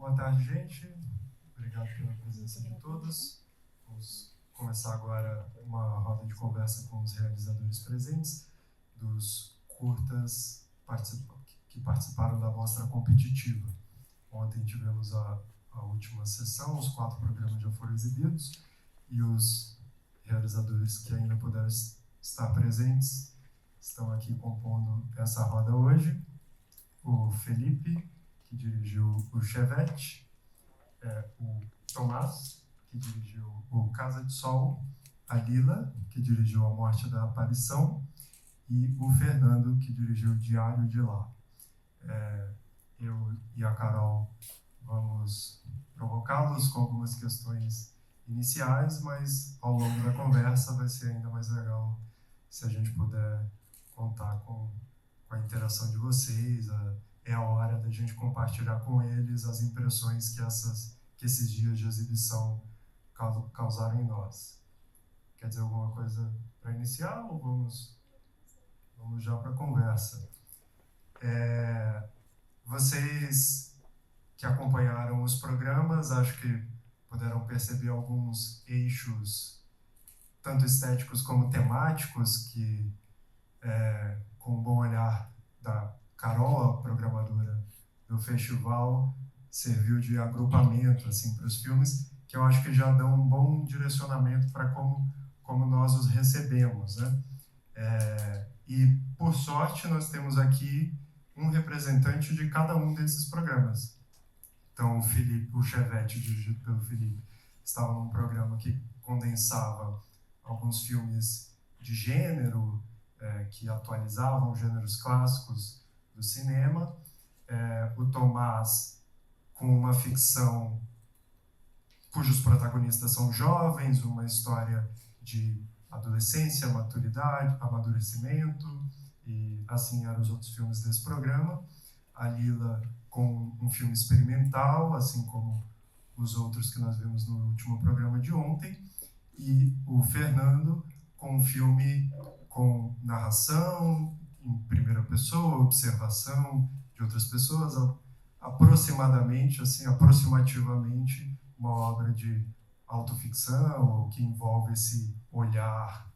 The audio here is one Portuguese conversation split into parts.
Boa tarde, gente. Obrigado pela presença de todos. Vamos começar agora uma roda de conversa com os realizadores presentes dos curtas que participaram da mostra competitiva. Ontem tivemos a última sessão, os 4 programas já foram exibidos e os realizadores que ainda puderam estar presentes estão aqui compondo essa roda hoje. O Felipe, que dirigiu o Chevette, o Tomás, que dirigiu o Casa de Sol, a Lila, que dirigiu A Morte da Aparição, e o Fernando, que dirigiu o Diário de Lá. Eu e a Carol vamos provocá-los com algumas questões iniciais, mas ao longo da conversa vai ser ainda mais legal se a gente puder contar com a interação de vocês. É a hora da gente compartilhar com eles as impressões que esses dias de exibição causaram em nós. Quer dizer alguma coisa para iniciar ou vamos já para a conversa? Vocês que acompanharam os programas, acho que puderam perceber alguns eixos, tanto estéticos como temáticos, que, com um bom olhar da Carol, a programadora do festival, serviu de agrupamento assim, para os filmes, que eu acho que já dão um bom direcionamento para como nós os recebemos, né? E, por sorte, nós temos aqui um representante de cada um desses programas. Então, o Chevette, dirigido pelo Felipe, estava num programa que condensava alguns filmes de gênero, que atualizavam gêneros clássicos do cinema. O Tomás, com uma ficção cujos protagonistas são jovens, uma história de adolescência, maturidade, amadurecimento, e assim eram os outros filmes desse programa. A Lila com um filme experimental, assim como os outros que nós vimos no último programa de ontem, e o Fernando com um filme com narração em primeira pessoa, observação de outras pessoas, aproximativamente uma obra de autoficção, que envolve esse olhar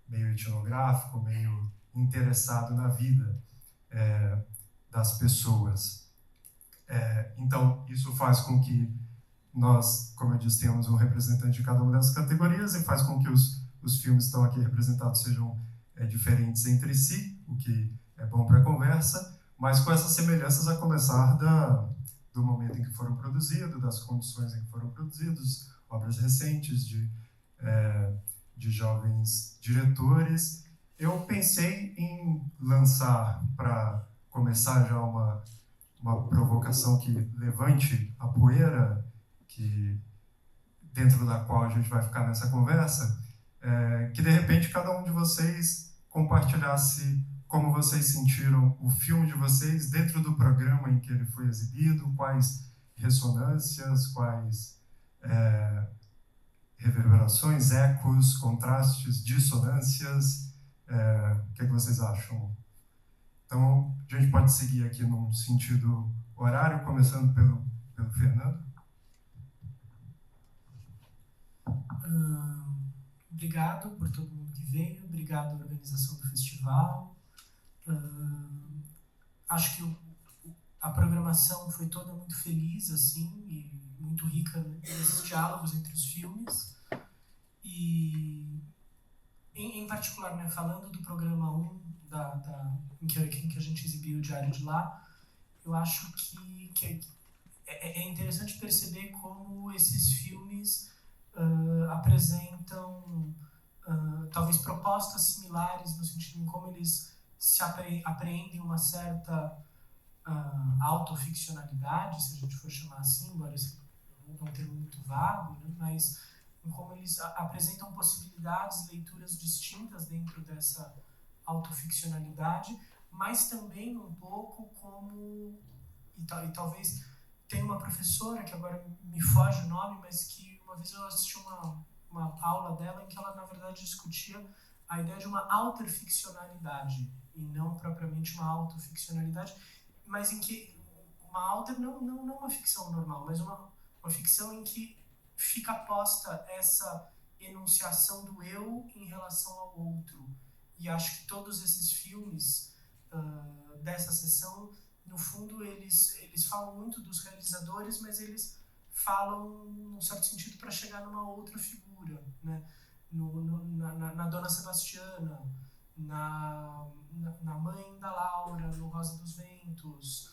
meio etnográfico, meio interessado na vida das pessoas. Então, isso faz com que nós, como eu disse, tenhamos um representante de cada uma dessas categorias e faz com que os filmes que estão aqui representados sejam diferentes entre si, o que é bom para a conversa, mas com essas semelhanças a começar do momento em que foram produzidos, das condições em que foram produzidos, obras recentes de jovens diretores. Eu pensei em lançar, para começar já uma provocação que levante a poeira, que dentro da qual a gente vai ficar nessa conversa, que de repente cada um de vocês compartilhasse como vocês sentiram o filme de vocês dentro do programa em que ele foi exibido, quais ressonâncias, quais reverberações, ecos, contrastes, dissonâncias. O que vocês acham? Então, a gente pode seguir aqui num sentido horário, começando pelo Fernando. Obrigado por todo mundo que veio, obrigado à organização do festival. Acho que a programação foi toda muito feliz, assim, e muito rica nesses diálogos entre os filmes. E, em particular, né, falando do programa 1, em que a gente exibiu o Diário de Lá, eu acho que é interessante perceber como esses filmes apresentam talvez propostas similares no sentido em como eles se apreendem uma certa autoficcionalidade, se a gente for chamar assim, embora esse é um termo muito vago, né? Mas em como eles apresentam possibilidades, leituras distintas dentro dessa autoficcionalidade, mas também um pouco como, e talvez tem uma professora, que agora me foge o nome, mas que uma vez eu assisti uma aula dela em que ela, na verdade, discutia a ideia de uma alterficcionalidade, e não propriamente uma autoficcionalidade, mas em que outer, não uma ficção normal, mas uma ficção em que fica posta essa enunciação do eu em relação ao outro. E acho que todos esses filmes dessa sessão, no fundo, eles falam muito dos realizadores, mas eles falam, num certo sentido, para chegar numa outra figura, né? Na Dona Sebastiana, na mãe da Laura, no Rosa dos Ventos,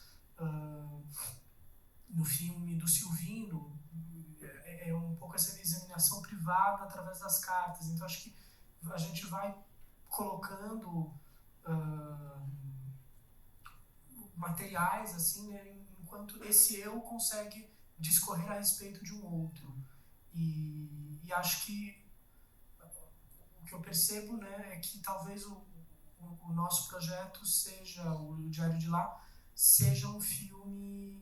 no filme do Silvino, é um pouco essa examinação privada através das cartas. Então acho que a gente vai colocando materiais assim, né, enquanto esse eu consegue discorrer a respeito de um outro. E acho que o que eu percebo, né, é que talvez o nosso projeto seja, o Diário de Lá, seja um filme,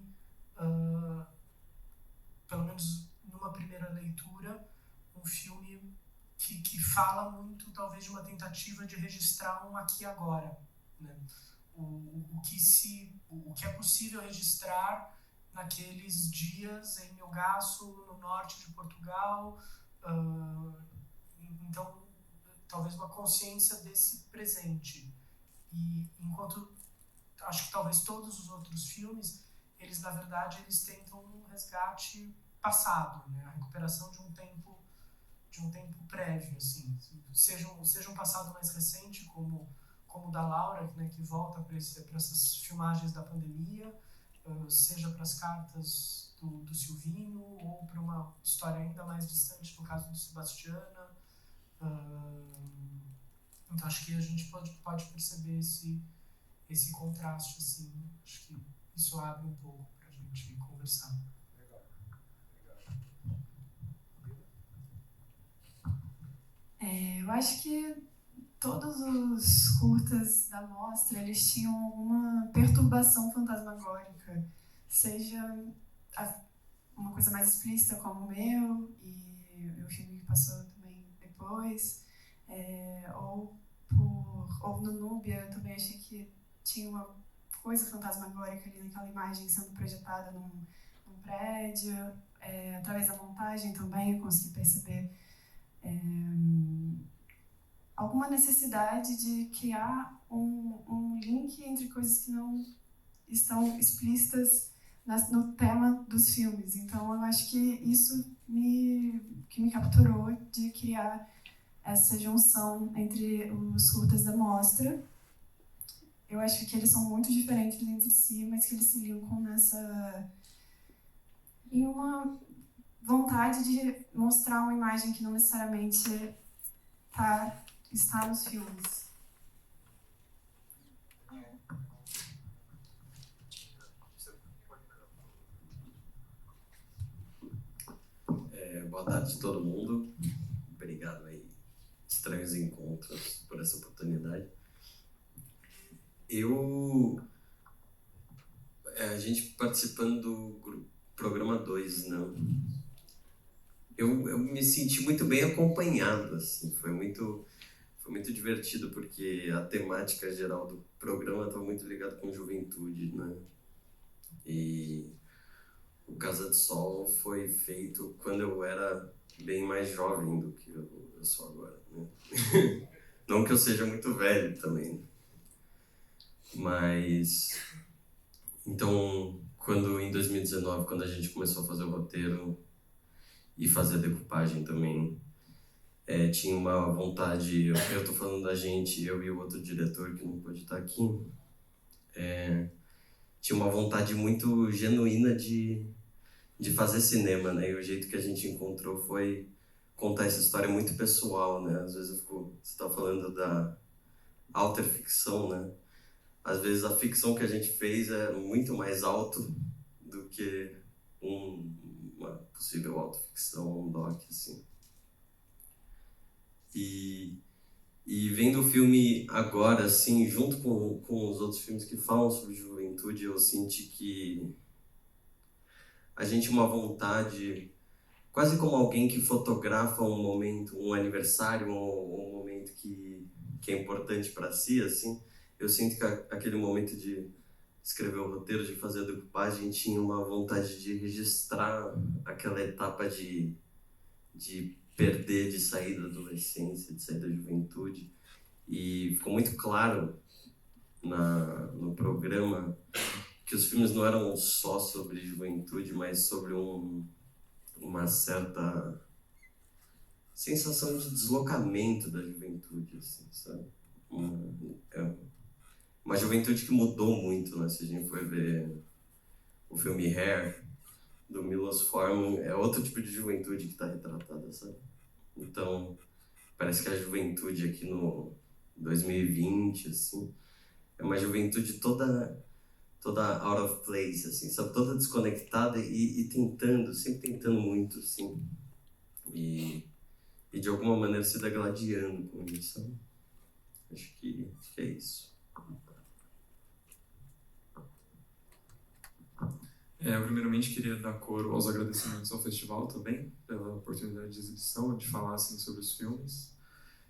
pelo menos numa primeira leitura, um filme que fala muito, talvez, de uma tentativa de registrar um aqui e agora, né? O que é possível registrar naqueles dias em Melgaço, no norte de Portugal. Então, talvez uma consciência desse presente. E enquanto acho que talvez todos os outros filmes, eles na verdade eles tentam um resgate passado, né? A recuperação de um tempo prévio, assim, seja um passado mais recente, como o da Laura, né, que volta para essas filmagens da pandemia, seja para as cartas do Silvino, ou para uma história ainda mais distante, no caso do Sebastiana. Então acho que a gente pode perceber esse contraste, assim. Acho que isso abre um pouco para a gente conversar. Eu acho que todos os curtas da mostra, eles tinham alguma perturbação fantasmagórica, seja uma coisa mais explícita como o meu, e o filme que passou também depois, ou no Núbia, eu também achei que tinha uma coisa fantasmagórica ali naquela imagem sendo projetada num prédio, através da montagem também eu consegui perceber alguma necessidade de criar um link entre coisas que não estão explícitas no tema dos filmes. Então eu acho que isso que me capturou de criar essa junção entre os curtas da mostra. Eu acho que eles são muito diferentes entre si, mas que eles se linkam em uma vontade de mostrar uma imagem que não necessariamente está nos filmes. Boa tarde a todo mundo. Obrigado aí, Estranhos Encontros, por essa oportunidade. A gente participando do programa 2, não. Eu me senti muito bem acompanhado, assim, foi muito divertido, porque a temática geral do programa estava muito ligada com juventude, né? E o Casa de Sol foi feito quando eu era bem mais jovem do que eu sou agora, né? Não que eu seja muito velho também, mas... Então, em 2019, quando a gente começou a fazer o roteiro e fazer a decupagem também, tinha uma vontade, eu tô falando da gente, eu e o outro diretor que não pode estar aqui, tinha uma vontade muito genuína de fazer cinema, né? E o jeito que a gente encontrou foi contar essa história muito pessoal, né? Às vezes você tá falando da alta ficção, né? Às vezes a ficção que a gente fez é muito mais alto do que uma possível autoficção, um doc, assim. E vendo o filme agora, assim, junto com os outros filmes que falam sobre juventude, eu senti que a gente tem uma vontade, quase como alguém que fotografa um momento, um aniversário, um momento que é importante para si, assim. Eu sinto que aquele momento de escreveu o roteiro, de fazer a decupagem, tinha uma vontade de registrar aquela etapa de perder, de sair da adolescência, de sair da juventude. E ficou muito claro no programa que os filmes não eram só sobre juventude, mas sobre uma certa sensação de deslocamento da juventude, assim, sabe? Uma juventude que mudou muito, né? Se a gente for ver o filme Hair, do Milos Forman, é outro tipo de juventude que está retratada, sabe? Então, parece que a juventude aqui no 2020, assim, é uma juventude toda out of place, assim, sabe? Toda desconectada e tentando, sempre tentando muito, assim. E de alguma maneira se degladiando com isso, sabe? Acho que é isso. Eu primeiramente queria dar coro aos agradecimentos ao festival também, pela oportunidade de exibição, de falar assim, sobre os filmes.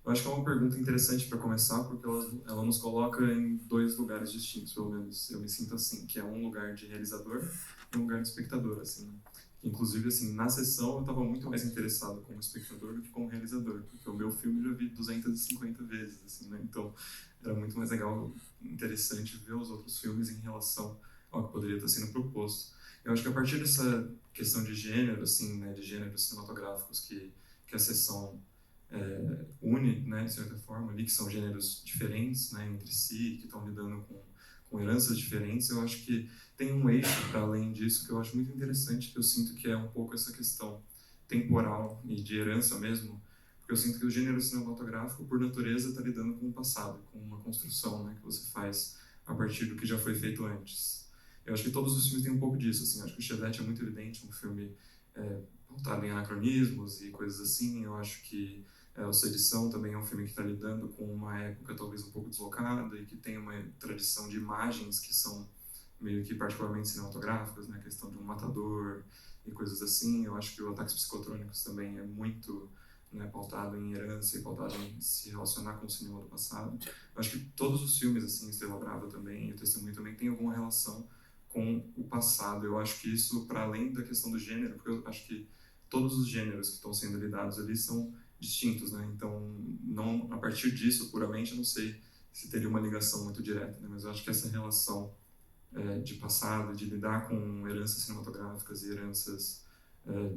Eu acho que é uma pergunta interessante para começar, porque ela nos coloca em dois lugares distintos, pelo menos eu me sinto assim, que é um lugar de realizador e um lugar de espectador, assim. Inclusive, assim, na sessão eu estava muito mais interessado como espectador do que como realizador, porque o meu filme eu já vi 250 vezes, assim, né? Então era muito mais legal, interessante ver os outros filmes em relação ao que poderia estar sendo proposto. Eu acho que a partir dessa questão de gênero, assim, né, de gêneros cinematográficos que a sessão une, né, de certa forma, ali, que são gêneros diferentes, né, entre si, que estão lidando com heranças diferentes, eu acho que tem um eixo para além disso que eu acho muito interessante, que eu sinto que é um pouco essa questão temporal e de herança mesmo, porque eu sinto que o gênero cinematográfico, por natureza, está lidando com o passado, com uma construção, né, que você faz a partir do que já foi feito antes. Eu acho que todos os filmes têm um pouco disso, assim. Eu acho que o Chevette é muito evidente, um filme pautado em anacronismos e coisas assim. Eu acho que o Sedição também é um filme que está lidando com uma época talvez um pouco deslocada e que tem uma tradição de imagens que são meio que particularmente cinematográficas, né? A questão de um matador e coisas assim. Eu acho que o Ataques Psicotrônicos também é muito, né, pautado em herança e pautado em se relacionar com o cinema do passado. Eu acho que todos os filmes, assim, Estrela Brava também, e o Testemunho também, tem alguma relação com o passado. Eu acho que isso, para além da questão do gênero, porque eu acho que todos os gêneros que estão sendo lidados ali são distintos, né? Então, não, a partir disso, puramente, eu não sei se teria uma ligação muito direta, né? Mas eu acho que essa relação de passado, de lidar com heranças cinematográficas e heranças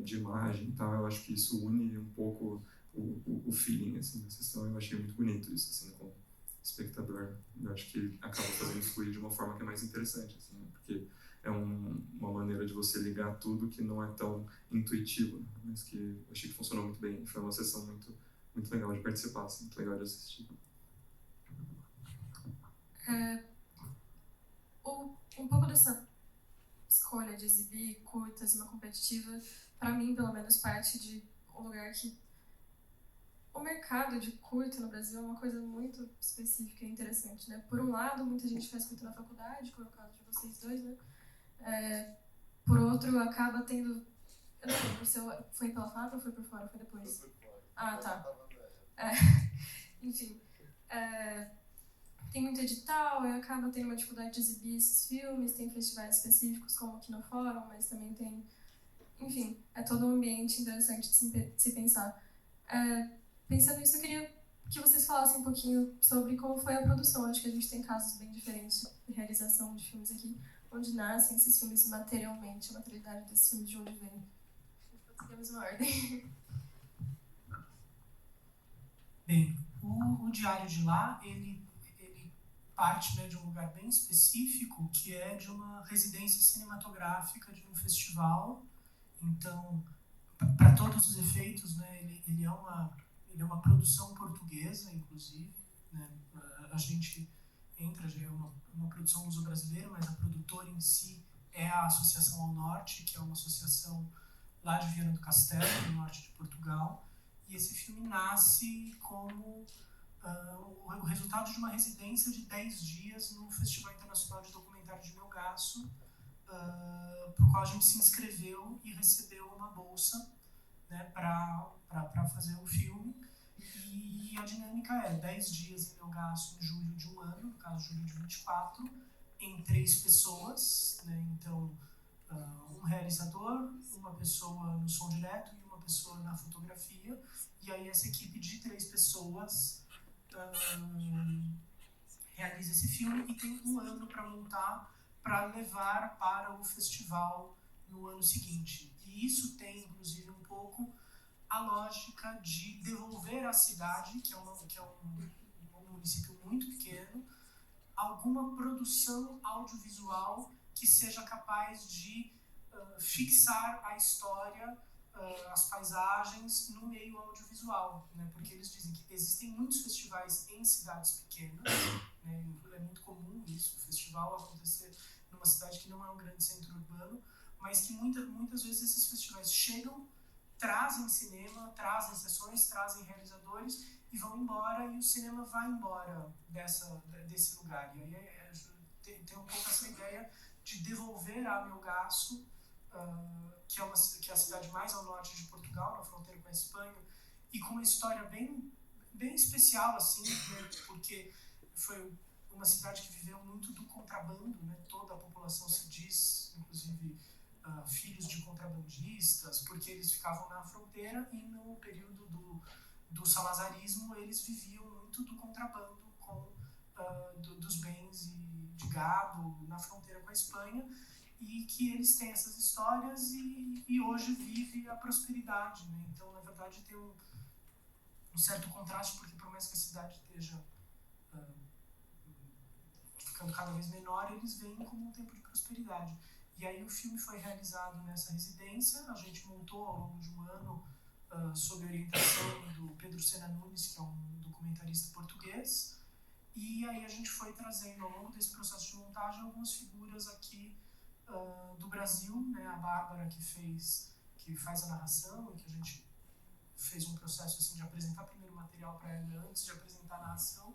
de imagem e tal, eu acho que isso une um pouco o feeling, assim, da sessão. Eu achei muito bonito isso, assim, como espectador. Eu acho que acaba fazendo fluir de uma forma que é mais interessante, assim, né? Porque é uma maneira de você ligar tudo que não é tão intuitivo, né? Mas que eu achei que funcionou muito bem. Foi uma sessão muito, muito legal de participar, assim, muito legal de assistir. Um pouco dessa escolha de exibir curtas e uma competitiva, para mim, pelo menos, parte de um lugar que o mercado de curta no Brasil é uma coisa muito específica e interessante, né? Por um lado, muita gente faz curta na faculdade, como é o caso de vocês dois, né? Por outro, acaba tendo... Eu não sei, o seu foi pela FAP ou foi por fora? Foi depois? Foi por fora. Ah, tá. Enfim. Tem muito edital e acaba tendo uma dificuldade de exibir esses filmes, tem festivais específicos como aqui no Fórum, mas também tem... Enfim, é todo um ambiente interessante de se pensar. Pensando nisso, eu queria que vocês falassem um pouquinho sobre como foi a produção. Acho que a gente tem casos bem diferentes de realização de filmes aqui, onde nascem esses filmes materialmente, a materialidade desses filmes, de onde vem. Pode seguir a mesma ordem. Bem, o Diário de Lá, ele parte, né, de um lugar bem específico, que é de uma residência cinematográfica de um festival. Então, para todos os efeitos, né, ele é uma produção portuguesa, inclusive, né? A gente entra, já é uma produção luso-brasileira, mas a produtora em si é a Associação ao Norte, que é uma associação lá de Viana do Castelo, no norte de Portugal, e esse filme nasce como o resultado de uma residência de 10 dias no Festival Internacional de Documentário de Melgaço, para o qual a gente se inscreveu e recebeu uma bolsa, né, para fazer o filme. E a dinâmica é 10 dias em Melgaço em julho de um ano, no caso julho de 24, em 3 pessoas, né? Então, um realizador, uma pessoa no som direto e uma pessoa na fotografia. E aí essa equipe de 3 pessoas realiza esse filme e tem 1 ano para montar, para levar para o festival no ano seguinte. E isso tem, inclusive, um pouco a lógica de devolver à cidade, que é um município muito pequeno, alguma produção audiovisual que seja capaz de fixar a história, as paisagens no meio audiovisual, né? Porque eles dizem que existem muitos festivais em cidades pequenas, né? É muito comum isso, o festival acontecer numa cidade que não é um grande centro urbano, mas que muitas vezes esses festivais chegam, trazem cinema, trazem sessões, trazem realizadores e vão embora, e o cinema vai embora desse lugar. E aí tem um pouco essa ideia de devolver a Melgaço, que é a cidade mais ao norte de Portugal, na fronteira com a Espanha, e com uma história bem especial, assim, né, porque foi uma cidade que viveu muito do contrabando, né? Toda a população se diz, inclusive, filhos de contrabandistas, porque eles ficavam na fronteira e no período do salazarismo eles viviam muito do contrabando dos bens e de gado na fronteira com a Espanha, e que eles têm essas histórias e hoje vive a prosperidade, né? Então, na verdade, tem um certo contraste, porque por mais que a cidade esteja ficando cada vez menor, eles veem como um tempo de prosperidade. E aí o filme foi realizado nessa residência, a gente montou ao longo de 1 ano sob a orientação do Pedro Sena Nunes, que é um documentarista português, e aí a gente foi trazendo ao longo desse processo de montagem algumas figuras aqui do Brasil, né? A Bárbara que faz a narração, e que a gente fez um processo assim, de apresentar primeiro o material para ela antes de apresentar a narração,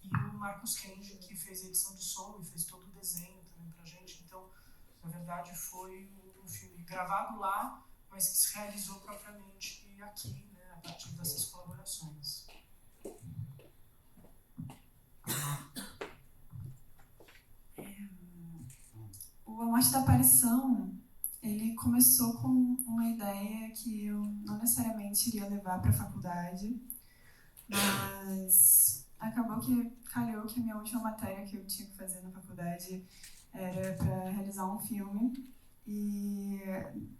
e o Marcos Kenji, que fez a edição de som e fez todo o desenho também pra gente. Então, na verdade, foi um filme gravado lá, mas que se realizou propriamente aqui, né, a partir dessas colaborações. O A Morte da Aparição, ele começou com uma ideia que eu não necessariamente iria levar para a faculdade, mas calhou que a minha última matéria que eu tinha que fazer na faculdade era para realizar um filme, e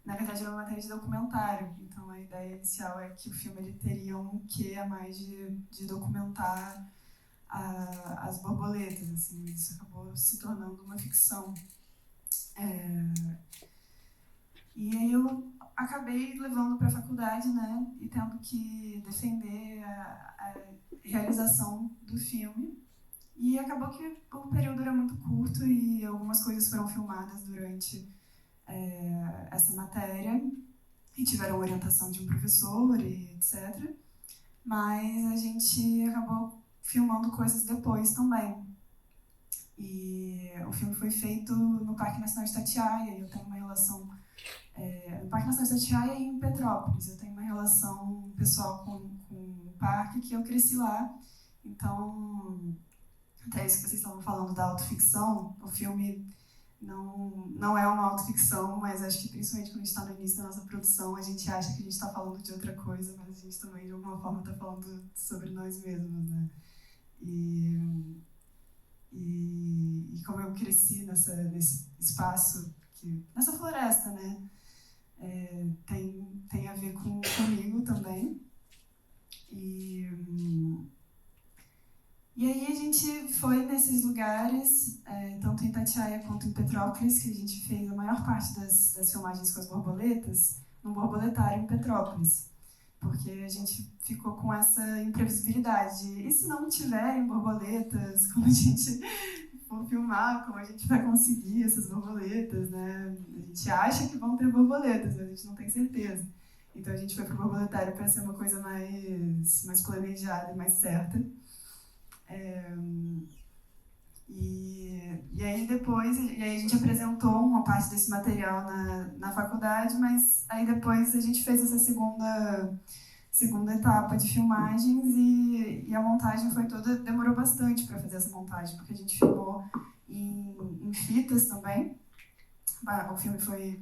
na verdade era uma matéria de documentário. Então a ideia inicial é que o filme ele teria um quê a mais de documentar as borboletas, assim. Isso acabou se tornando uma ficção. E aí eu acabei levando para a faculdade, né, e tendo que defender a realização do filme. E acabou que o período era muito curto e algumas coisas foram filmadas durante essa matéria e tiveram orientação de um professor e etc. Mas a gente acabou filmando coisas depois também. E o filme foi feito no Parque Nacional de Itatiaia, e eu tenho uma relação... no Parque Nacional de Itatiaia e em Petrópolis, eu tenho uma relação pessoal com o parque, que eu cresci lá. Então, até isso que vocês estavam falando da autoficção, o filme não é uma autoficção, mas acho que principalmente quando a gente está no início da nossa produção, a gente acha que a gente está falando de outra coisa, mas a gente também, de alguma forma, está falando sobre nós mesmos, né? E como eu cresci nesse espaço, nessa floresta, né? Tem a ver comigo também. E aí a gente foi nesses lugares, tanto em Itatiaia quanto em Petrópolis, que a gente fez a maior parte das filmagens com as borboletas, num borboletário em Petrópolis. Porque a gente ficou com essa imprevisibilidade. E se não tiverem borboletas, como a gente for filmar, como a gente vai conseguir essas borboletas, né? A gente acha que vão ter borboletas, mas a gente não tem certeza. Então a gente foi pro borboletário para ser uma coisa mais planejada e mais certa. E aí depois, a gente apresentou uma parte desse material na faculdade, mas aí depois a gente fez essa segunda etapa de filmagens, e a montagem demorou bastante para fazer essa montagem, porque a gente filmou em em fitas também. O filme foi...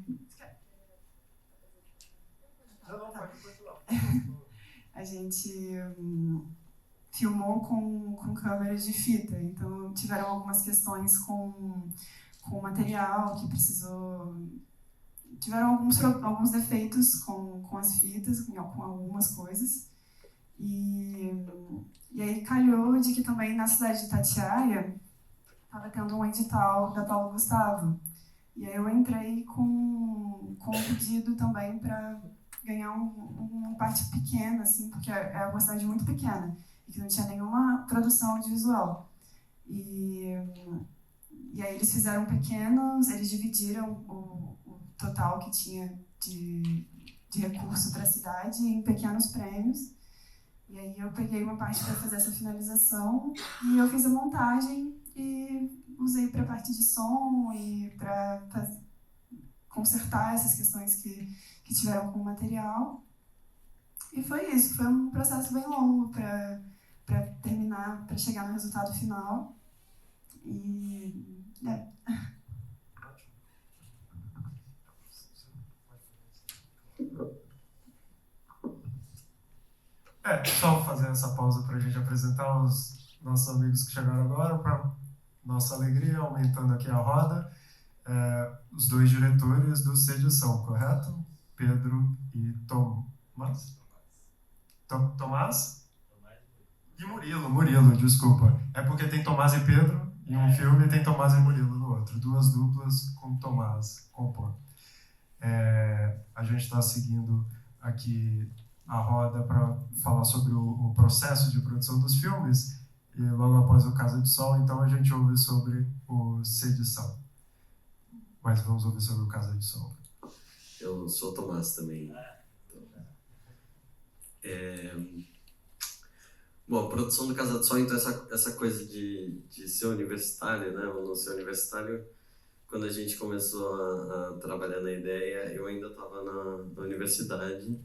A gente filmou com câmeras de fita, então tiveram algumas questões com o material que precisou... Tiveram alguns defeitos com as fitas, com algumas coisas. E aí calhou de que também na cidade de Itatiaia estava tendo um edital da Paulo Gustavo. E aí eu entrei com um pedido também para ganhar uma parte pequena, assim, porque é uma cidade muito pequena e que não tinha nenhuma produção audiovisual. E aí eles fizeram pequenos, eles dividiram o total que tinha de recurso para a cidade em pequenos prêmios. E aí eu peguei uma parte para fazer essa finalização e eu fiz a montagem e usei para a parte de som e para consertar essas questões que tiveram com o material. E foi isso, foi um processo bem longo para terminar, para chegar no resultado final. E só fazer essa pausa para a gente apresentar os nossos amigos que chegaram agora, para nossa alegria, aumentando aqui a roda. Os dois diretores do Sedição, correto? Pedro e Tomás? Tomás? E Murilo, desculpa. É porque tem Tomás e Pedro em um filme e tem Tomás e Murilo no outro. Duas duplas com Tomás compondo. A gente está seguindo aqui a roda para falar sobre o processo de produção dos filmes e logo após o Casa de Sol, então a gente ouve sobre o Sedição. Mas vamos ouvir sobre o Casa de Sol. Eu sou Tomás também. Bom, a produção do Casa de Sol, então essa coisa de ser universitário, né, ou não ser universitário, quando a gente começou a trabalhar na ideia, eu ainda estava na universidade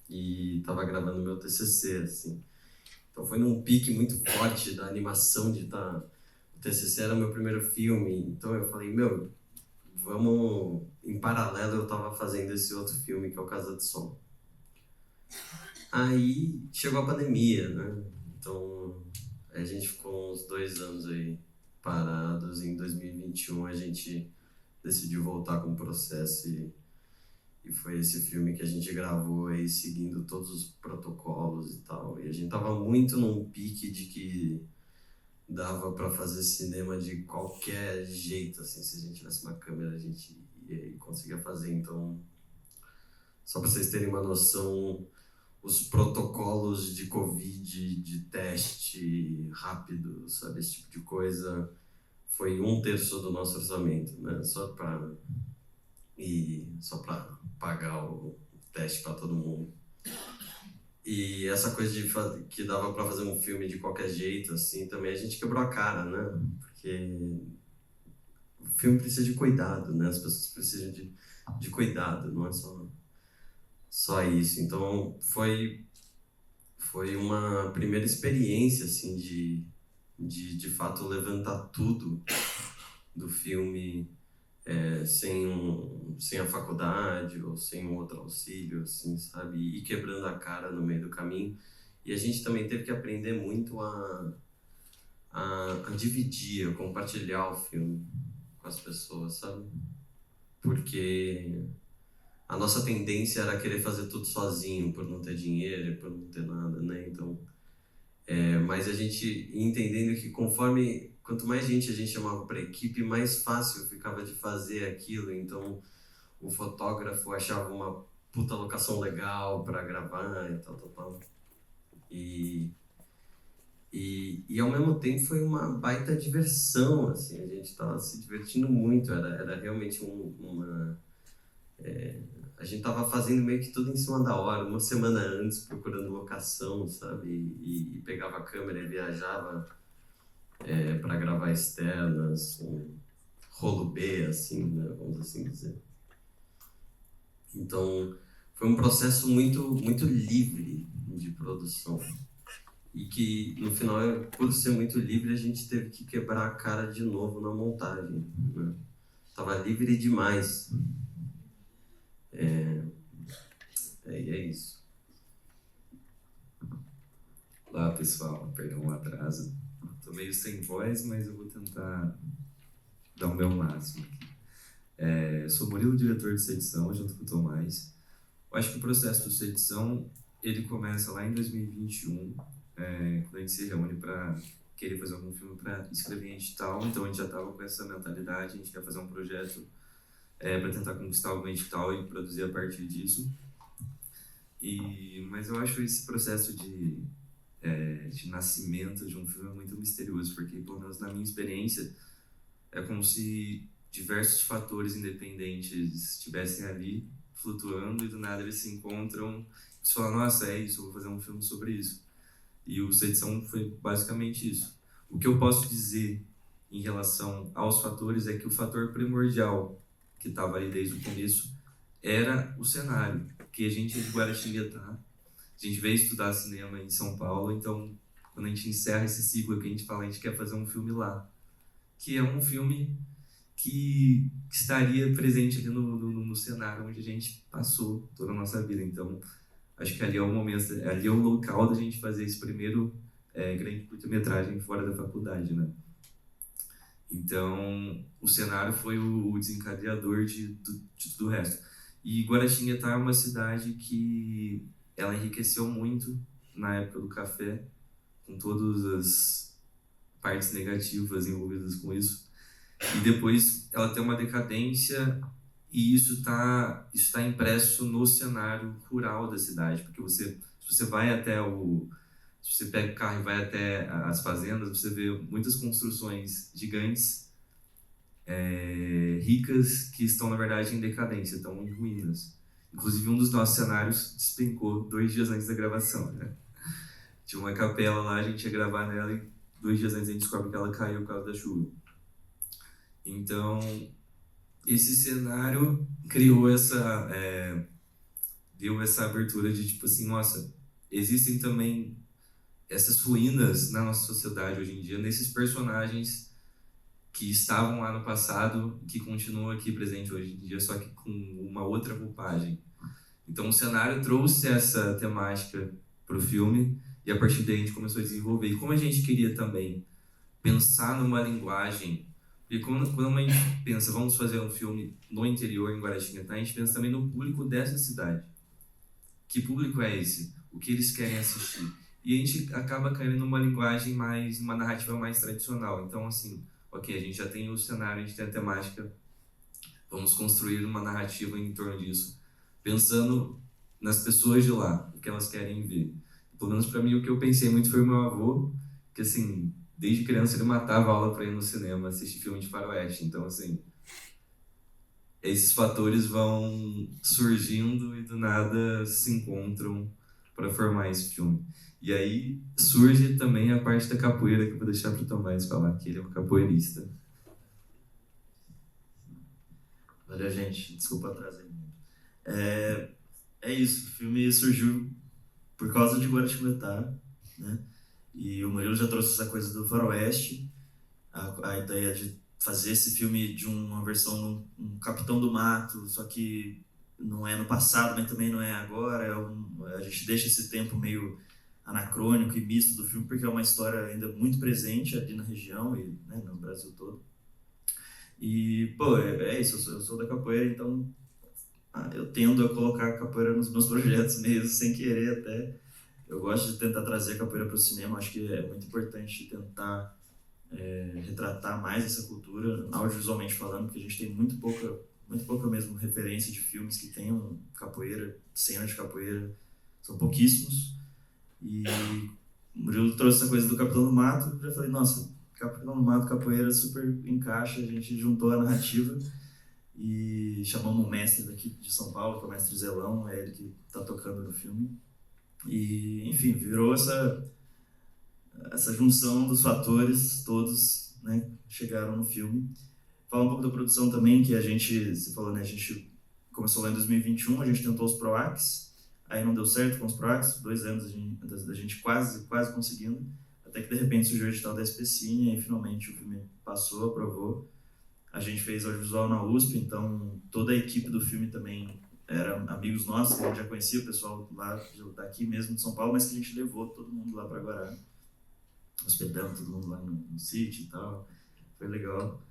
e estava gravando meu TCC, assim. Então foi num pique muito forte da animação de estar... O TCC era meu primeiro filme, então eu falei, vamos... Em paralelo eu estava fazendo esse outro filme que é o Casa de Som. Aí chegou a pandemia, né? Então a gente ficou uns 2 anos aí parados. Em 2021 a gente decidiu voltar com o processo e foi esse filme que a gente gravou aí seguindo todos os protocolos e tal. E a gente tava muito num pique de que dava para fazer cinema de qualquer jeito, assim, se a gente tivesse uma câmera a gente ia conseguia fazer. Então, só para vocês terem uma noção, os protocolos de Covid, de teste rápido, sabe, esse tipo de coisa, foi 1/3 do nosso orçamento, né? Só para pagar o teste para todo mundo. E essa coisa que dava para fazer um filme de qualquer jeito, assim, também a gente quebrou a cara, né? Porque o filme precisa de cuidado, né? As pessoas precisam de cuidado, não é só isso. Então foi uma primeira experiência, assim, de fato levantar tudo do filme sem a faculdade ou sem um outro auxílio, assim, sabe? E quebrando a cara no meio do caminho. E a gente também teve que aprender muito a dividir, a compartilhar o filme com as pessoas, sabe? Porque a nossa tendência era querer fazer tudo sozinho, por não ter dinheiro e por não ter nada, né? Então, mas a gente entendendo que quanto mais gente a gente chamava para a equipe, mais fácil ficava de fazer aquilo. Então, o fotógrafo achava uma puta locação legal para gravar e tal. E ao mesmo tempo foi uma baita diversão, assim, a gente estava se divertindo muito, era realmente a gente estava fazendo meio que tudo em cima da hora, uma semana antes, procurando locação, sabe, e pegava a câmera e viajava para gravar externas, um rolo B, assim, né, vamos assim dizer. Então, foi um processo muito, muito livre de produção. e que no final, por ser muito livre, a gente teve que quebrar a cara de novo na montagem, né? Tava livre demais. E é isso. Olá pessoal, perdão o atraso. Tô meio sem voz, mas eu vou tentar dar o meu máximo aqui. Eu sou Murilo, diretor de edição, junto com o Tomás. Eu acho que o processo de edição ele começa lá em 2021, quando a gente se reúne para querer fazer algum filme para escrever em edital. Então a gente já estava com essa mentalidade, a gente quer fazer um projeto para tentar conquistar algo em edital e produzir a partir disso. Mas eu acho esse processo de nascimento de um filme muito misterioso, porque pelo menos na minha experiência é como se diversos fatores independentes estivessem ali flutuando e do nada eles se encontram e você fala, nossa, é isso, eu vou fazer um filme sobre isso. E o Sua Edição foi basicamente isso. O que eu posso dizer em relação aos fatores é que o fator primordial que estava ali desde o começo era o cenário, que a gente é de Guaratinguetá, a gente veio estudar cinema em São Paulo, então quando a gente encerra esse ciclo que a gente fala, a gente quer fazer um filme lá, que é um filme que estaria presente ali no cenário onde a gente passou toda a nossa vida. Então acho que ali é o momento, ali é o local da gente fazer esse primeiro grande curta-metragem fora da faculdade, né? Então o cenário foi o desencadeador de tudo o resto. E Guaratinguetá é uma cidade que ela enriqueceu muito na época do café, com todas as partes negativas envolvidas com isso. E depois ela tem uma decadência e isso tá impresso no cenário rural da cidade, porque se você pega o carro e vai até as fazendas, você vê muitas construções gigantes, ricas, que estão na verdade em decadência, estão em ruínas. Inclusive um dos nossos cenários despencou 2 dias antes da gravação, né? Tinha uma capela lá, a gente ia gravar nela e 2 dias antes a gente descobre que ela caiu por causa da chuva. Então, esse cenário criou deu essa abertura de tipo assim, nossa, existem também essas ruínas na nossa sociedade hoje em dia, nesses personagens que estavam lá no passado, que continuam aqui presente hoje em dia, só que com uma outra roupagem. Então o cenário trouxe essa temática para o filme e a partir daí a gente começou a desenvolver. E como a gente queria também pensar numa linguagem, porque quando a gente pensa, vamos fazer um filme no interior, em Guaratinguetá, a gente pensa também no público dessa cidade. Que público é esse? O que eles querem assistir? E a gente acaba caindo numa linguagem uma narrativa mais tradicional. Então, assim, ok, a gente já tem o cenário, a gente tem a temática, vamos construir uma narrativa em torno disso, pensando nas pessoas de lá, o que elas querem ver. Pelo menos para mim, o que eu pensei muito foi o meu avô, que assim, desde criança ele matava a aula para ir no cinema, assistir filme de faroeste. Então, assim, esses fatores vão surgindo e do nada se encontram para formar esse filme. E aí surge também a parte da capoeira, que eu vou deixar para o Tomás falar, que ele é um capoeirista. Valeu, gente. Desculpa atrasar. É isso, o filme surgiu por causa de Guaratinguetá, né? E o Murilo já trouxe essa coisa do faroeste, a ideia de fazer esse filme de uma versão um Capitão do Mato, só que não é no passado, mas também não é agora. A gente deixa esse tempo meio anacrônico e misto do filme, porque é uma história ainda muito presente ali na região e, né, no Brasil todo. E, pô, é isso, eu sou da capoeira, então eu tendo a colocar a capoeira nos meus projetos mesmo, sem querer até. Eu gosto de tentar trazer a capoeira para o cinema, acho que é muito importante tentar retratar mais essa cultura, audiovisualmente falando, porque a gente tem muito pouca mesmo referência de filmes que tenham capoeira, cena de capoeira, são pouquíssimos. E o Murilo trouxe essa coisa do Capitão do Mato, eu já falei, nossa, Capitão do Mato, capoeira super encaixa, a gente juntou a narrativa e chamamos um mestre daqui de São Paulo, que é o mestre Zelão, é ele que está tocando no filme. E, enfim, virou essa junção dos fatores todos, né, chegaram no filme. Falar um pouco da produção também, que a gente, você falou, né, a gente começou lá em 2021, a gente tentou os PROACs, aí não deu certo com os PROACs, 2 anos da gente quase conseguindo, até que de repente surgiu o edital da SPCine e finalmente o filme passou, aprovou. A gente fez audiovisual na USP, então toda a equipe do filme também eram amigos nossos, que a gente já conhecia, o pessoal lá daqui mesmo de São Paulo, mas que a gente levou todo mundo lá para Guará, hospedamos todo mundo lá no sítio e tal, foi legal.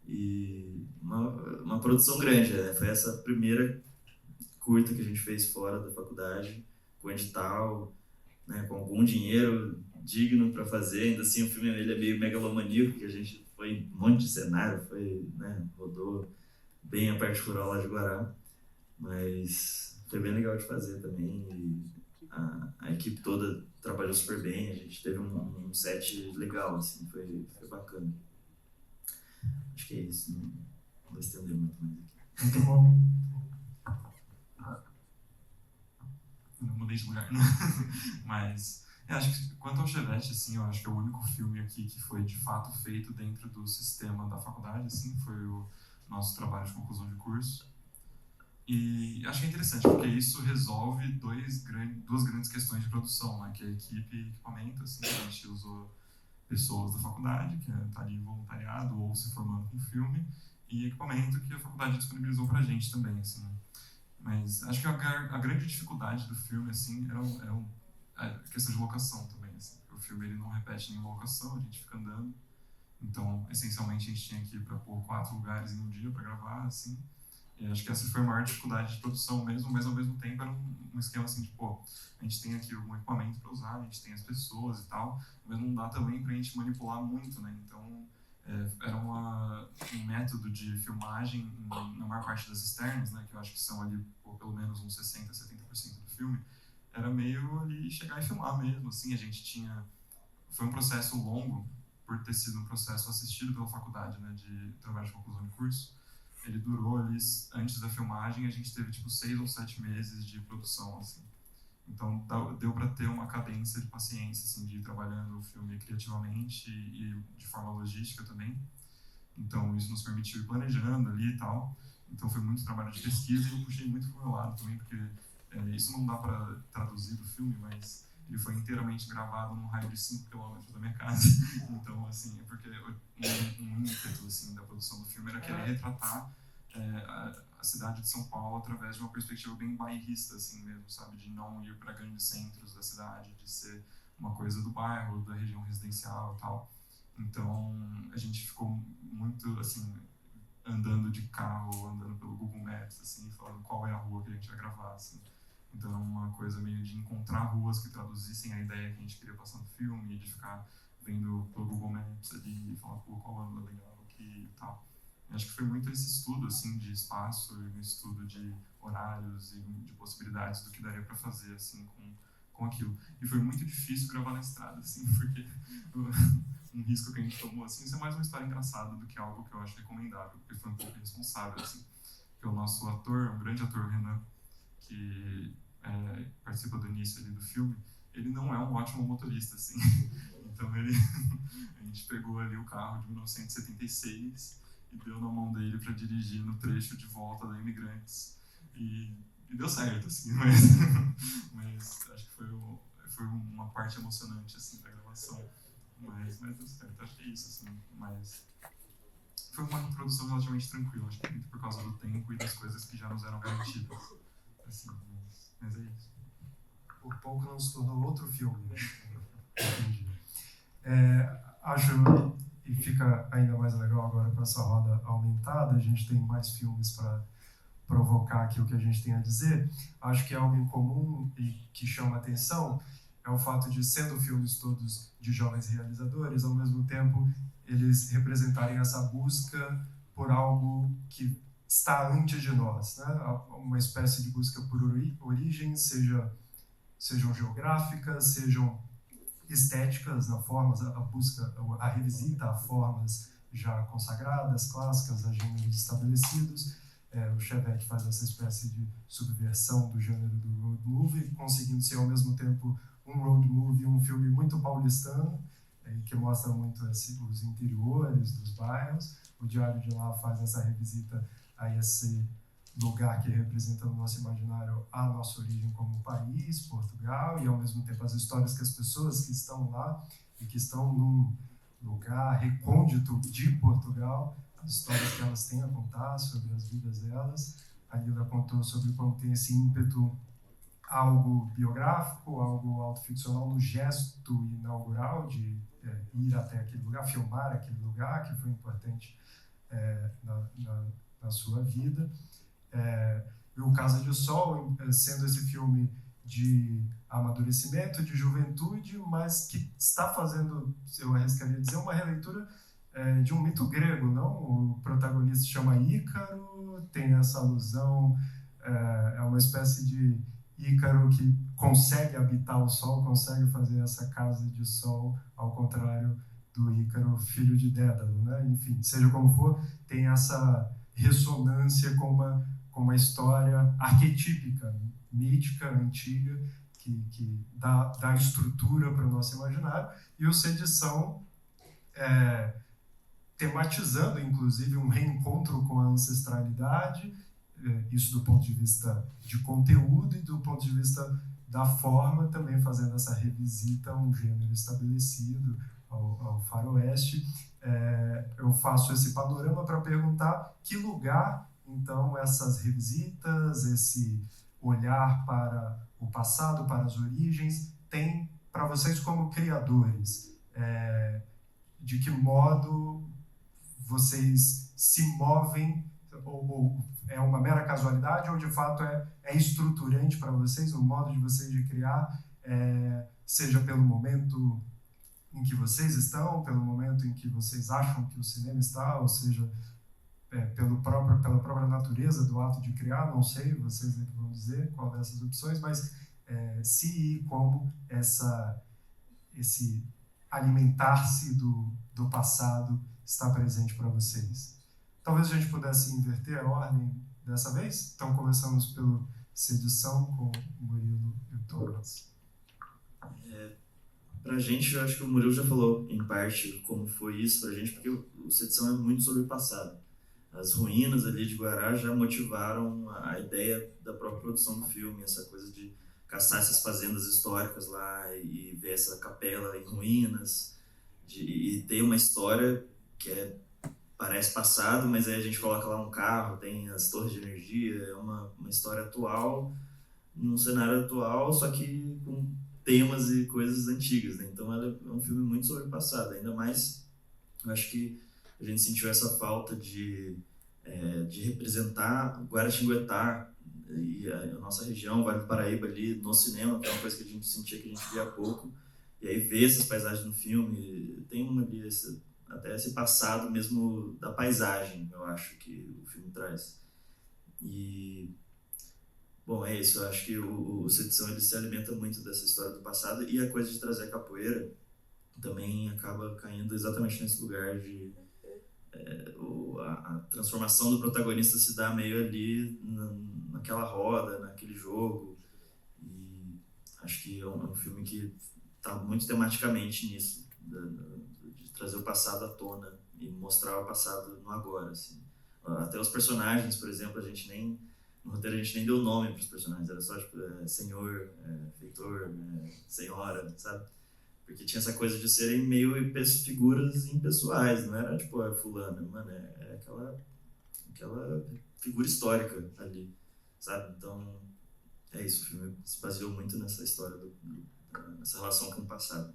E uma produção grande, né? Foi essa primeira curta que a gente fez fora da faculdade, com edital, né? Com algum dinheiro digno para fazer. Ainda assim, o filme ele é meio megalomaníaco, porque a gente foi em um monte de cenário, né? Rodou bem a parte rural lá de Guará, mas foi bem legal de fazer também. E a equipe toda trabalhou super bem, a gente teve um set legal, assim, foi bacana. Acho que é isso, não vou estender muito mais aqui. Muito bom. Não mudei de lugar, não. Mas acho que quanto ao Chevette, assim, eu acho que é o único filme aqui que foi de fato feito dentro do sistema da faculdade, assim, foi o nosso trabalho de conclusão de curso. E acho que é interessante, porque isso resolve duas grandes questões de produção, né, que é a equipe e equipamento, assim, a gente usou pessoas da faculdade, que está ali voluntariado ou se formando com filme, e equipamento que a faculdade disponibilizou pra gente também, assim. Mas acho que a grande dificuldade do filme, assim, era a questão de locação também, assim. O filme ele não repete nenhuma locação, a gente fica andando. Então, essencialmente, a gente tinha que ir para pôr 4 lugares em um dia para gravar, assim. E acho que essa foi a maior dificuldade de produção mesmo, mas ao mesmo tempo era um esquema assim de, pô, a gente tem aqui um equipamento para usar, a gente tem as pessoas e tal, mas não dá também pra gente manipular muito, né? Então, era um método de filmagem na maior parte das externas, né, que eu acho que são ali por pelo menos uns 60%, 70% do filme, era meio ali chegar e filmar mesmo, assim, a gente tinha... Foi um processo longo, por ter sido um processo assistido pela faculdade, né, de trabalho de conclusão de curso. Ele durou ali, antes da filmagem, a gente teve tipo 6 ou 7 meses de produção, assim. Então deu para ter uma cadência de paciência, assim, de ir trabalhando o filme criativamente e de forma logística também. Então isso nos permitiu ir planejando ali e tal. Então foi muito trabalho de pesquisa e eu puxei muito pro meu lado também, porque isso não dá para traduzir do filme, mas ele foi inteiramente gravado num raio de 5 km da minha casa. Então, assim, porque um ímpeto, assim, da produção do filme era querer retratar a cidade de São Paulo através de uma perspectiva bem bairrista, assim mesmo, sabe? De não ir para grandes centros da cidade, de ser uma coisa do bairro, da região residencial e tal. Então, a gente ficou muito, assim, andando de carro, andando pelo Google Maps, assim, falando qual é a rua que a gente vai gravar, assim. Então, era uma coisa meio de encontrar ruas que traduzissem a ideia que a gente queria passar no filme, de ficar vendo pelo Google Maps ali e falar, pô, qual ângulo é legal aqui e tal. Eu acho que foi muito esse estudo, assim, de espaço e um estudo de horários e de possibilidades do que daria para fazer, assim, com aquilo. E foi muito difícil gravar na estrada, assim, porque um risco que a gente tomou, assim, isso é mais uma história engraçada do que algo que eu acho recomendável, porque foi um pouco irresponsável, assim. Porque o nosso ator, um grande ator, Renan, que participa do início ali do filme, ele não é um ótimo motorista, assim. Então a gente pegou ali o carro de 1976 e deu na mão dele para dirigir no trecho de volta da Imigrantes. E deu certo, assim, mas acho que foi uma parte emocionante, assim, da gravação. Mas deu certo, acho que é isso, assim, mas... Foi uma produção relativamente tranquila, acho que muito por causa do tempo e das coisas que já nos eram garantidas. Assim, mas é isso. Por pouco não se tornou outro filme, né? Entendi. Acho, e fica ainda mais legal agora com essa roda aumentada, a gente tem mais filmes para provocar aqui o que a gente tem a dizer. Acho que é algo em comum e que chama atenção é o fato de, sendo filmes todos de jovens realizadores, ao mesmo tempo eles representarem essa busca por algo que está antes de nós, né? Uma espécie de busca por origens, sejam geográficas, sejam estéticas, na formas, a busca, a revisita a formas já consagradas, clássicas, a gêneros estabelecidos. O Chevette faz essa espécie de subversão do gênero do road movie, conseguindo ser ao mesmo tempo um road movie, um filme muito paulistano, que mostra muito os interiores dos bairros. O Diário de Lá faz essa revisita a esse lugar que representa no nosso imaginário a nossa origem como país, Portugal, e ao mesmo tempo as histórias que as pessoas que estão lá e que estão num lugar recôndito de Portugal, as histórias que elas têm a contar sobre as vidas delas. A Lila contou sobre como tem esse ímpeto algo biográfico, algo autoficcional no gesto inaugural de ir até aquele lugar, filmar aquele lugar que foi importante na sua vida. E o Casa de Sol, sendo esse filme de amadurecimento, de juventude, mas que está fazendo, eu arriscaria dizer, uma releitura de um mito grego, não? O protagonista se chama Ícaro, tem essa alusão, é uma espécie de Ícaro que consegue habitar o sol, consegue fazer essa casa de sol, ao contrário do Ícaro, filho de Dédalo, né? Enfim, seja como for, tem essa ressonância com uma história arquetípica, mítica, antiga, que dá estrutura para o nosso imaginário, e o Sedição tematizando, inclusive, um reencontro com a ancestralidade, isso do ponto de vista de conteúdo e do ponto de vista da forma, também fazendo essa revisita a um gênero estabelecido, ao faroeste. Eu faço esse panorama para perguntar que lugar, então, essas revisitas, esse olhar para o passado, para as origens, tem para vocês como criadores. De que modo vocês se movem, ou é uma mera casualidade, ou de fato é estruturante para vocês, o modo de vocês de criar, seja pelo momento em que vocês estão, pelo momento em que vocês acham que o cinema está, ou seja, pela própria natureza do ato de criar, não sei, vocês é que vão dizer qual dessas opções, mas se e como esse alimentar-se do passado está presente para vocês. Talvez a gente pudesse inverter a ordem dessa vez. Então começamos pelo Sedição com o Murilo e o Thomas. Pra gente, eu acho que o Murilo já falou em parte como foi isso pra gente, porque o Sedição é muito sobre o passado. As ruínas ali de Guará já motivaram a ideia da própria produção do filme, essa coisa de caçar essas fazendas históricas lá e ver essa capela em ruínas, e ter uma história que parece passado, mas aí a gente coloca lá um carro, tem as torres de energia, é uma história atual, num cenário atual, só que com temas e coisas antigas, né? Então ela é um filme muito sobre o passado, ainda mais, eu acho que a gente sentiu essa falta de representar Guaratinguetá e a nossa região, Vale do Paraíba ali, no cinema, que é uma coisa que a gente sentia que a gente via pouco, e aí ver essas paisagens no filme, tem ali até esse passado mesmo da paisagem, eu acho que o filme traz. E, bom, é isso, eu acho que o Sedição ele se alimenta muito dessa história do passado, e a coisa de trazer a capoeira também acaba caindo exatamente nesse lugar de a transformação do protagonista se dá meio ali naquela roda, naquele jogo, e acho que é um filme que está muito tematicamente nisso, de trazer o passado à tona e mostrar o passado no agora, assim. Até os personagens, por exemplo, no roteiro a gente nem deu nome para os personagens, era só tipo senhor, feitor, senhora, sabe? Porque tinha essa coisa de serem meio figuras impessoais, não era tipo fulana, mano, é aquela figura histórica ali, sabe? Então, é isso, o filme se baseou muito nessa história, nessa relação com o passado.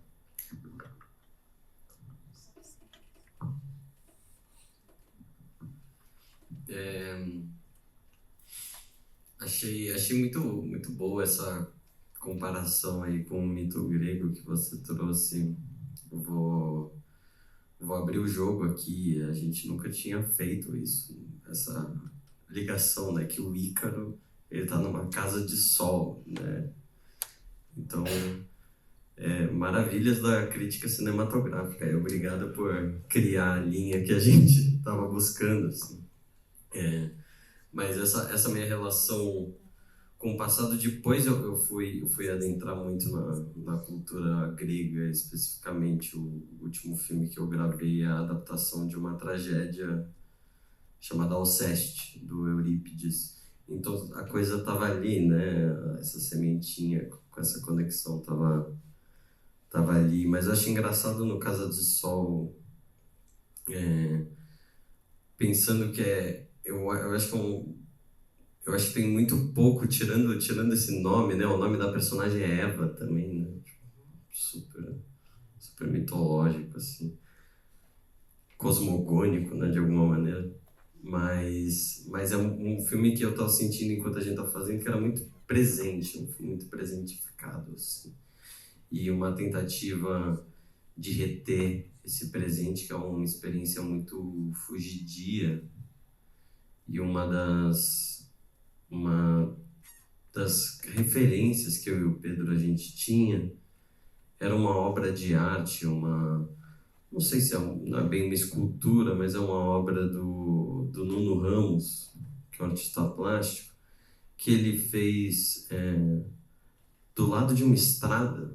Achei muito boa essa comparação aí com o mito grego que você trouxe. Eu vou abrir o jogo aqui, a gente nunca tinha feito isso, essa ligação, né, que o Ícaro, ele tá numa casa de sol, né? Então, maravilhas da crítica cinematográfica, e obrigado por criar a linha que a gente estava buscando, assim. Mas essa minha relação com o passado, depois eu fui adentrar muito na cultura grega, especificamente o último filme que eu gravei é a adaptação de uma tragédia chamada Alceste, do Eurípides. Então a coisa estava ali, né? Essa sementinha com essa conexão tava ali. Mas eu acho engraçado no Casa de Sol, pensando que eu acho que eu acho que tem muito pouco, tirando esse nome, né? O nome da personagem é Eva também, né? Super, super mitológico, assim. Cosmogônico, né? De alguma maneira. Mas é um filme que eu tava sentindo enquanto a gente tá fazendo que era muito presente, um filme muito presentificado, assim. E uma tentativa de reter esse presente, que é uma experiência muito fugidia. E uma das referências que eu e o Pedro a gente tinha era uma obra de arte, não sei se não é bem uma escultura, mas é uma obra do Nuno Ramos, que é um artista plástico, que ele fez do lado de uma estrada,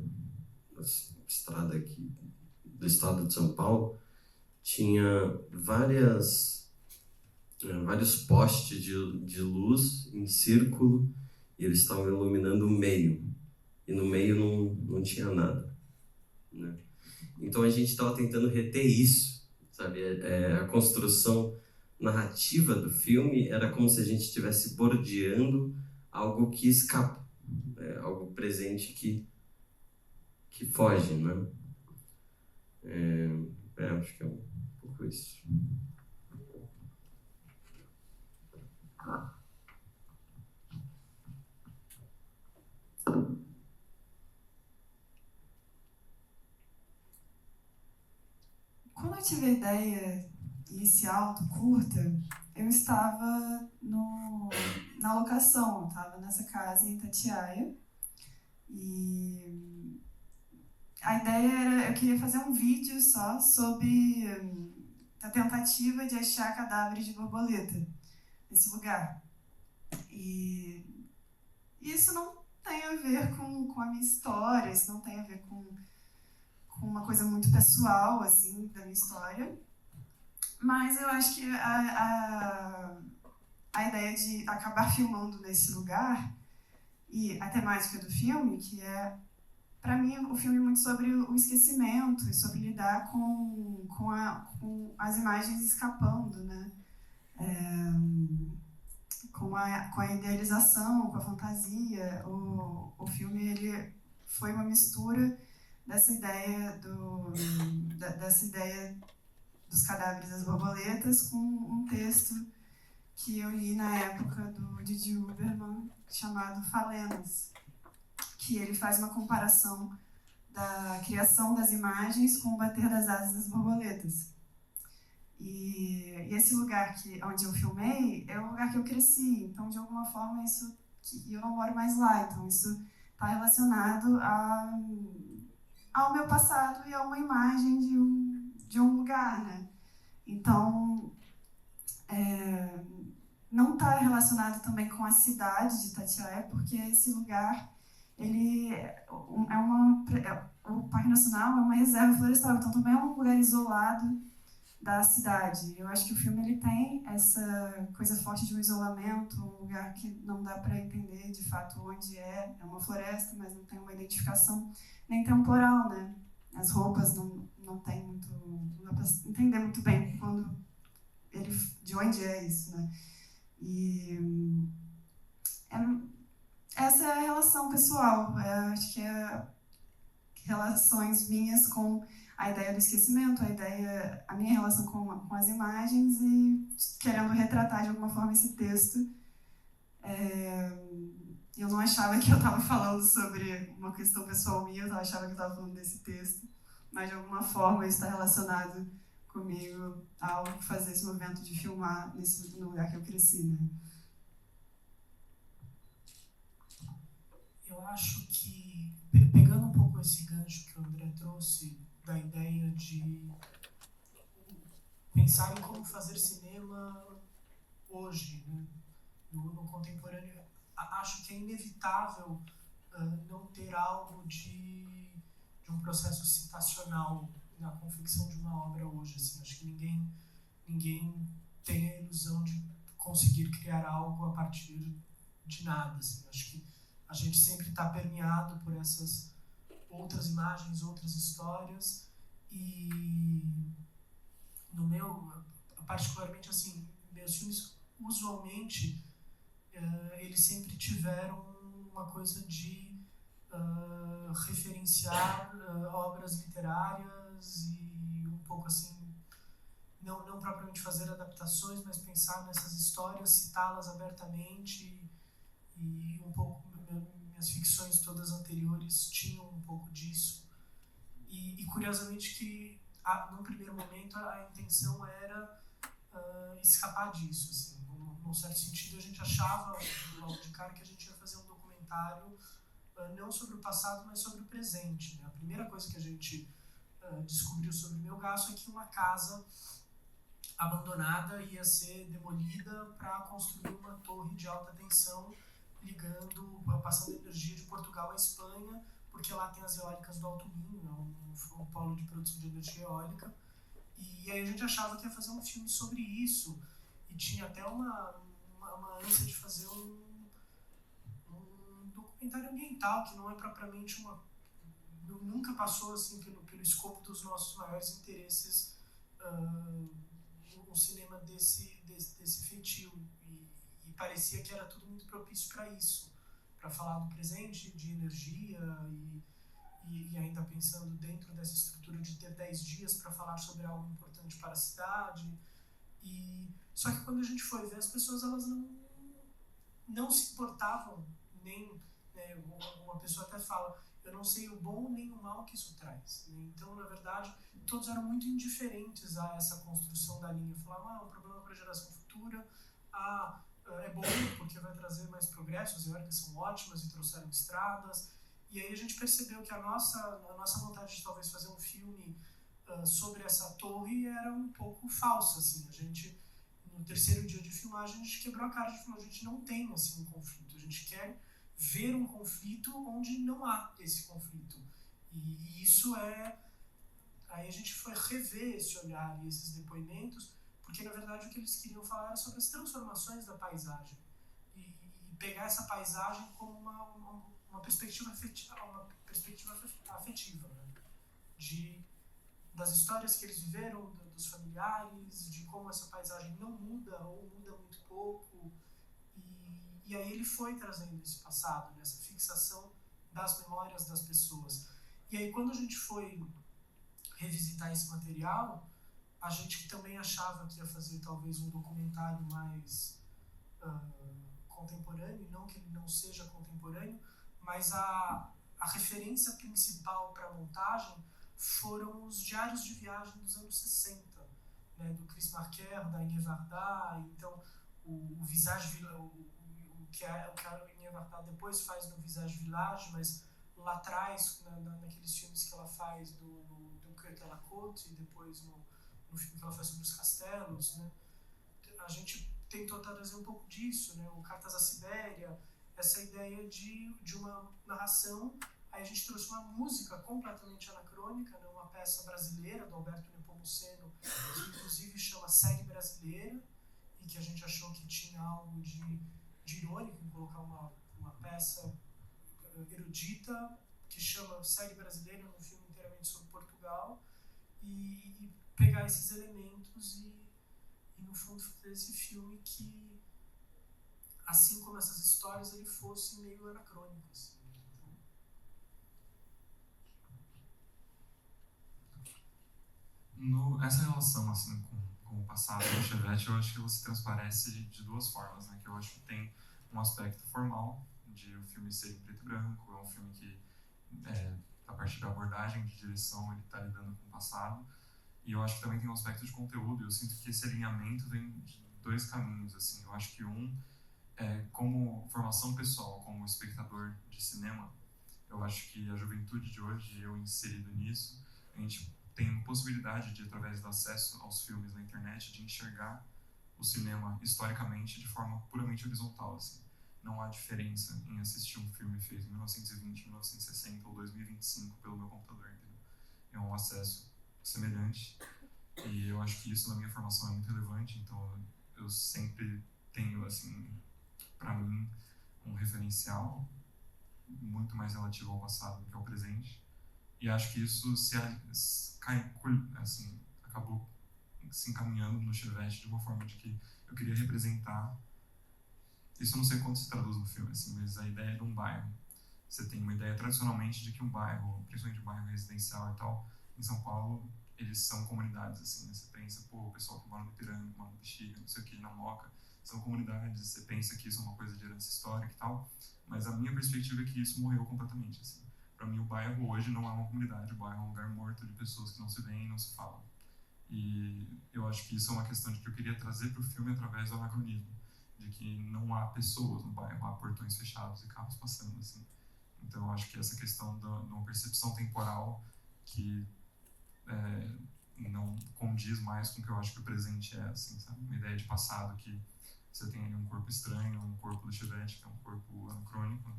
assim, estrada aqui do estado de São Paulo, tinha vários postes de luz em círculo e eles estavam iluminando o meio. E no meio não tinha nada, né? Então a gente estava tentando reter isso, sabe? A construção narrativa do filme era como se a gente estivesse bordeando algo que escapa, algo presente que foge, né? Acho que é um pouco isso. Quando eu tive a ideia inicial do curta, eu estava na locação, eu estava nessa casa em Itatiaia, e a ideia era, eu queria fazer um vídeo só sobre a tentativa de achar cadáveres de borboleta nesse lugar. E isso não tem a ver com a minha história, isso não tem a ver com uma coisa muito pessoal, assim, da minha história. Mas eu acho que a ideia de acabar filmando nesse lugar e a temática do filme, que é, para mim, o filme é muito sobre o esquecimento e sobre lidar com as imagens escapando, né? Com a idealização, com a fantasia. O filme ele foi uma mistura dessa ideia dos cadáveres das borboletas com um texto que eu li na época do Didi Huberman, chamado Falenas, que ele faz uma comparação da criação das imagens com o bater das asas das borboletas. E esse lugar onde eu filmei é o lugar que eu cresci, então de alguma forma eu não moro mais lá, então isso está relacionado ao meu passado e a uma imagem de um lugar, né? Então, não está relacionado também com a cidade de Itatiaia, porque esse lugar, o Parque Nacional é uma reserva florestal, então também é um lugar isolado da cidade. Eu acho que o filme ele tem essa coisa forte de um isolamento, um lugar que não dá para entender de fato onde é uma floresta, mas não tem uma identificação nem temporal, né? As roupas não tem muito, não dá para entender muito bem de onde é isso, né? E essa é a relação pessoal, acho que é relações minhas com a ideia do esquecimento, a minha relação com as imagens e querendo retratar de alguma forma esse texto. Eu não achava que eu estava falando sobre uma questão pessoal minha, eu achava que eu estava falando desse texto, mas de alguma forma isso está relacionado comigo ao fazer esse movimento de filmar no lugar que eu cresci, né? Eu acho que, pegando um pouco esse gancho que o André trouxe, da ideia de pensar em como fazer cinema hoje, né? no contemporâneo, acho que é inevitável não ter algo de um processo citacional na confecção de uma obra hoje. Assim, acho que ninguém tem a ilusão de conseguir criar algo a partir de nada, assim. Acho que a gente sempre está permeado por essas outras imagens, outras histórias, e no meu, particularmente assim, meus filmes usualmente eles sempre tiveram uma coisa de referenciar obras literárias e um pouco assim, não propriamente fazer adaptações, mas pensar nessas histórias, citá-las abertamente, e um pouco minhas ficções todas anteriores tinham um pouco disso. E curiosamente que num primeiro momento a intenção era escapar disso, assim. Num certo sentido a gente achava logo de cara que a gente ia fazer um documentário não sobre o passado, mas sobre o presente, né? A primeira coisa que a gente descobriu sobre Melgaço é que uma casa abandonada ia ser demolida para construir uma torre de alta tensão passando energia de Portugal à Espanha, porque lá tem as eólicas do Alto Minho, um polo de produção de energia eólica. E aí a gente achava que ia fazer um filme sobre isso, e tinha até uma ânsia de fazer um documentário ambiental, que não é propriamente nunca passou assim pelo escopo dos nossos maiores interesses um cinema desse feitio, e parecia que era tudo muito propício para isso, para falar do presente, de energia, e ainda pensando dentro dessa estrutura de ter 10 dias para falar sobre algo importante para a cidade. Só que quando a gente foi ver, as pessoas elas não se importavam, nem, né, uma pessoa até fala, eu não sei o bom nem o mal que isso traz, né? Então, na verdade, todos eram muito indiferentes a essa construção da linha. Falavam, é um problema para a geração futura, é bom porque vai trazer mais progresso, as eólicas são ótimas e trouxeram estradas. E aí a gente percebeu que a nossa vontade de talvez fazer um filme sobre essa torre era um pouco falsa, assim. A gente, no terceiro dia de filmagem, a gente quebrou a cara de falar, a gente não tem assim um conflito, a gente quer ver um conflito onde não há esse conflito. E isso aí a gente foi rever esse olhar e esses depoimentos, porque na verdade o que eles queriam falar era sobre as transformações da paisagem, e pegar essa paisagem como uma perspectiva afetiva, né? Das histórias que eles viveram, dos familiares, de como essa paisagem não muda ou muda muito pouco. E aí ele foi trazendo esse passado, né? Essa fixação das memórias das pessoas. E aí quando a gente foi revisitar esse material, a gente que também achava que ia fazer talvez um documentário mais contemporâneo, e não que ele não seja contemporâneo, mas a referência principal para a montagem foram os diários de viagem dos anos 60, né, do Chris Marker, da Inge Varda. Então o Visage, o que a Inge Varda depois faz no Visage Village, mas lá atrás, naqueles filmes que ela faz do Kurt Lacote, e depois no filme que ela faz sobre os castelos, né, a gente tentou trazer um pouco disso, né, o Cartas à Sibéria, essa ideia de uma narração. Aí a gente trouxe uma música completamente anacrônica, né, uma peça brasileira do Alberto Nepomuceno, que inclusive chama Segue Brasileira, e que a gente achou que tinha algo de irônico em colocar uma peça erudita que chama Segue Brasileira, num filme inteiramente sobre Portugal, e pegar esses elementos e no fundo fazer esse filme que, assim como essas histórias, ele fosse meio anacrônico, assim. Essa relação assim com o passado do Chevette, eu acho que ela se transparece de duas formas, né? Que eu acho que tem um aspecto formal de o filme ser em preto e branco, é um filme que a partir da abordagem de direção ele está lidando com o passado, e eu acho que também tem um aspecto de conteúdo. Eu sinto que esse alinhamento vem de dois caminhos, assim. Eu acho que como formação pessoal, como espectador de cinema, eu acho que a juventude de hoje, eu inserido nisso, a gente tem possibilidade de, através do acesso aos filmes na internet, de enxergar o cinema historicamente de forma puramente horizontal, assim. Não há diferença em assistir um filme feito em 1920, 1960 ou 2025 pelo meu computador, entendeu? É um acesso semelhante, e eu acho que isso na minha formação é muito relevante. Então eu sempre tenho, assim, para mim, um referencial muito mais relativo ao passado do que ao presente. E acho que isso acabou se encaminhando no Chevette de uma forma de que eu queria representar. Isso eu não sei quanto se traduz no filme, assim, mas a ideia de um bairro. Você tem uma ideia tradicionalmente de que um bairro, principalmente um bairro residencial e tal, em São Paulo, eles são comunidades, assim, né? Você pensa, o pessoal que mora no Ipiranga, que mora no Bexiga, não sei o que, na Moca, são comunidades, você pensa que isso é uma coisa de herança histórica e tal, mas a minha perspectiva é que isso morreu completamente, assim. Para mim, o bairro hoje não é uma comunidade, o bairro é um lugar morto de pessoas que não se veem e não se falam. E eu acho que isso é uma questão de que eu queria trazer para o filme através do anacronismo, de que não há pessoas no bairro, há portões fechados e carros passando, assim. Então, eu acho que essa questão de uma percepção temporal que não condiz mais com o que eu acho que o presente é, assim, sabe? Uma ideia de passado que você tem ali um corpo estranho, um corpo do Chevette, que é um corpo anacrônico, né?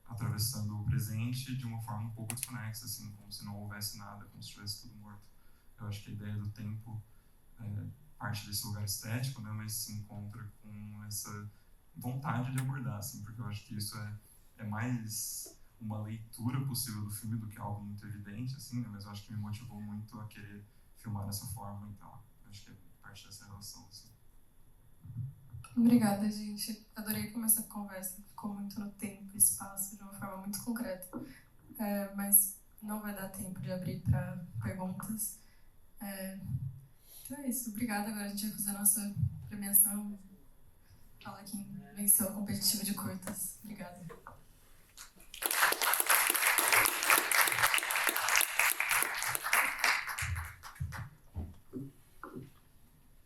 Atravessando o presente de uma forma um pouco desconexa, assim, como se não houvesse nada, como se estivesse tudo morto. Eu acho que a ideia do tempo parte desse lugar estético, né, mas se encontra com essa vontade de abordar, assim, porque eu acho que isso é mais uma leitura possível do filme do que algo muito evidente, assim, né, mas eu acho que me motivou muito a querer filmar dessa forma e tal. Eu acho que é parte dessa relação, assim. Obrigada, gente. Adorei como essa conversa ficou muito no tempo e espaço, de uma forma muito concreta. Mas não vai dar tempo de abrir para perguntas. Então é isso. Obrigada. Agora a gente vai fazer a nossa premiação. Fala quem venceu a competitiva de curta.